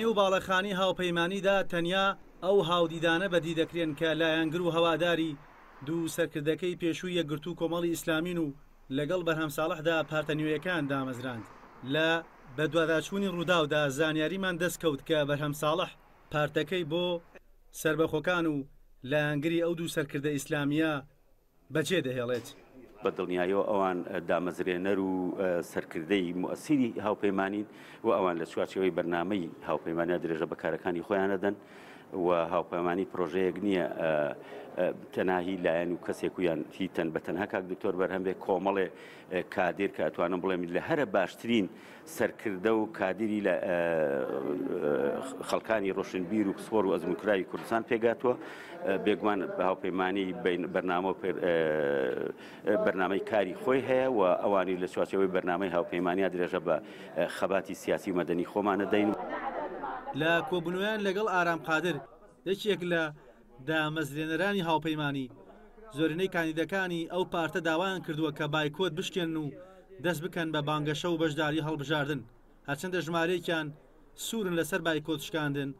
و باڵەخانی هاوپەیمانیدا تەنیا ئەو هاودیدانە بەدی دەکرێن کە لایەنگر و هەواداری دوو سەرکردەکەی پێشووی یەکگرتوو کۆمەڵی ئیسلامین و لەگەڵ بەرهەم ساڵحدا پارتە نوێیەکان دامەزراند. لە بەدواداچوونی ڕووداودا زانیاریمان دەستکەوت کە بەرهەم ساڵح پارتەکەی بۆ سربەخۆکان و لایەنگری ئەو دوو سەرکردە ئیسلامیە بەجێ دەهێڵێت. بە دڵنیاییەوە ئەوان دامەزرێنەر و سەرکردەی مؤسیری هاوپەیمانین و ئەوان لە چوارچێوەی بەرنامەی هاوپەیمانیا درێژە بەکارەکانی خۆیان دەدەن و هاوپەیمانی پرۆژەیەک نییە تەناهی لایەن و کەسێک ویان هیتەن بە تەنها کاک دکتۆر بەرهەمبێک کۆمەڵێ کادر کە ئەتوانم بڵێم لە هەرە باشترین سەرکردە و کادری لە خەڵکانی ڕۆشنبیر و سپۆر و ئەزموونکراوی کوردستان پێگاتووە بێگومان بە هاوپەیمانی بەرنامەی کاری خۆی هەیە و ئەوانی لە چوارچێوەی بەرنامەی هاوپەیمانیا درێژە بە خەباتی سیاسی و مەدەنی خۆمانە دەین. لە کۆبوونەوەیان لەگەڵ ئارام قادر یەکێک لە دامەزرێنەرانی هاوپەیمانی زۆرینەی کاندیدەکانی ئەو پارتە داوایان کردووە کە بایکۆت بشکێن و دەست بکەن بە بانگەشە و بەشداری هەڵبژاردن هەرچەندە ژمارەیەکیان سوورن لەسەر بایکۆت شکاندن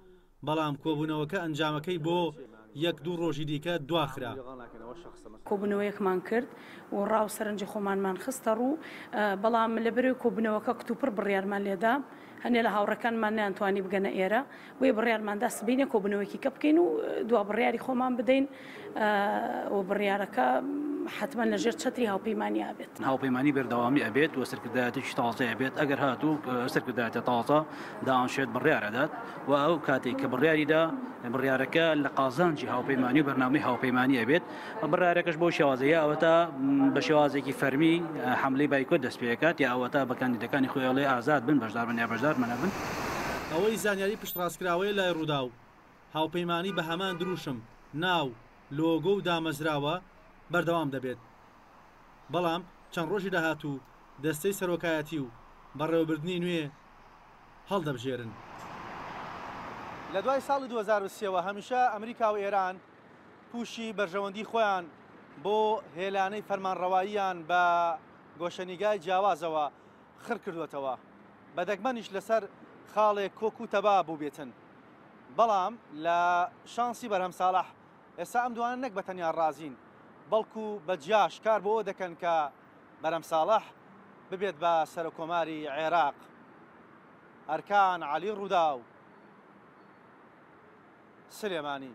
بەڵام کۆبوونەوەکە ئەنجامەکەی بۆ یەک دوو ڕۆژی دیکە دواخرا. کۆبوونەوەیەکمان کرد و ڕاو سەرنجی خۆمانمان خستە ڕوو بەڵام لەبەرەوەی کۆبوونەوەکە کتوپڕ بڕیارمان لێدا هەنێ لە هاوڕەکانمان نەیانتوانی بگەنە ئێرە وێ بڕیارماندا سبینە کۆبوونەوەیەکی کە بکەین و دوا بڕیاری خۆمان بدەین و بڕیارەکە حتما لەژێر چەتری هاوپەیمانی ئەبێت. هاوپەیمانی بەردەوامی ئەبێت و سەرکردایەتێکی تازە ئەبێت ئەگەر هاتوو سەرکردایەتە تازە داهاتشێت بڕیارەدات و ئەو کاتێک کە بڕیاریدا بڕیارەکە لە قازانجی هاوپەیمانی و بەرنامەی هاوپەیمانی ئەبێت بڕیارەکەش بۆ شێوازەیە ئەوەتە بە شێوازێکی فەرمی حملەی بایکۆت دەست پێکات یا ئەوەتە بە کاندیدەکانی خۆیڵێ ئازاد بن بەشدار بن یا بەشدار مەنەبن. ئەوەی زانیاری پشتڕاستکراوەیە لای ڕوودا و هاوپەیمانی بە هەمان دروشم ناو لۆگۆ و دامەزراوە بەردەوام دەبێت بەڵام چەند ڕۆژی داهاتوو دەستەی سەرۆکایەتی و بەڕێوەبردننی نوێ هەڵدەبژێرن. لە دوای ساڵی 2023 هەمیشە ئەمریکا و ئێران تووشی بەرژەوەندی خۆیان بۆ هێلانەی فەرمانڕەواییان بە گۆشەنیگای جیاوازەوە خڕ کردوێتەوە بە دەگمەنیش لەسەر خاڵێک کۆک و تەبا بوو بێتن بەڵام لە شانسی بەرهەم ساڵح ئێستا ئەم دوانە نەک بە تەنیا ڕازین بەڵکو بە جیاش کار بۆ دەکەن کە بەرهەم ساڵح ببێت بە سەرۆکۆماری عێراق. ئەرکان عەلی ڕوودا و سلێمانی.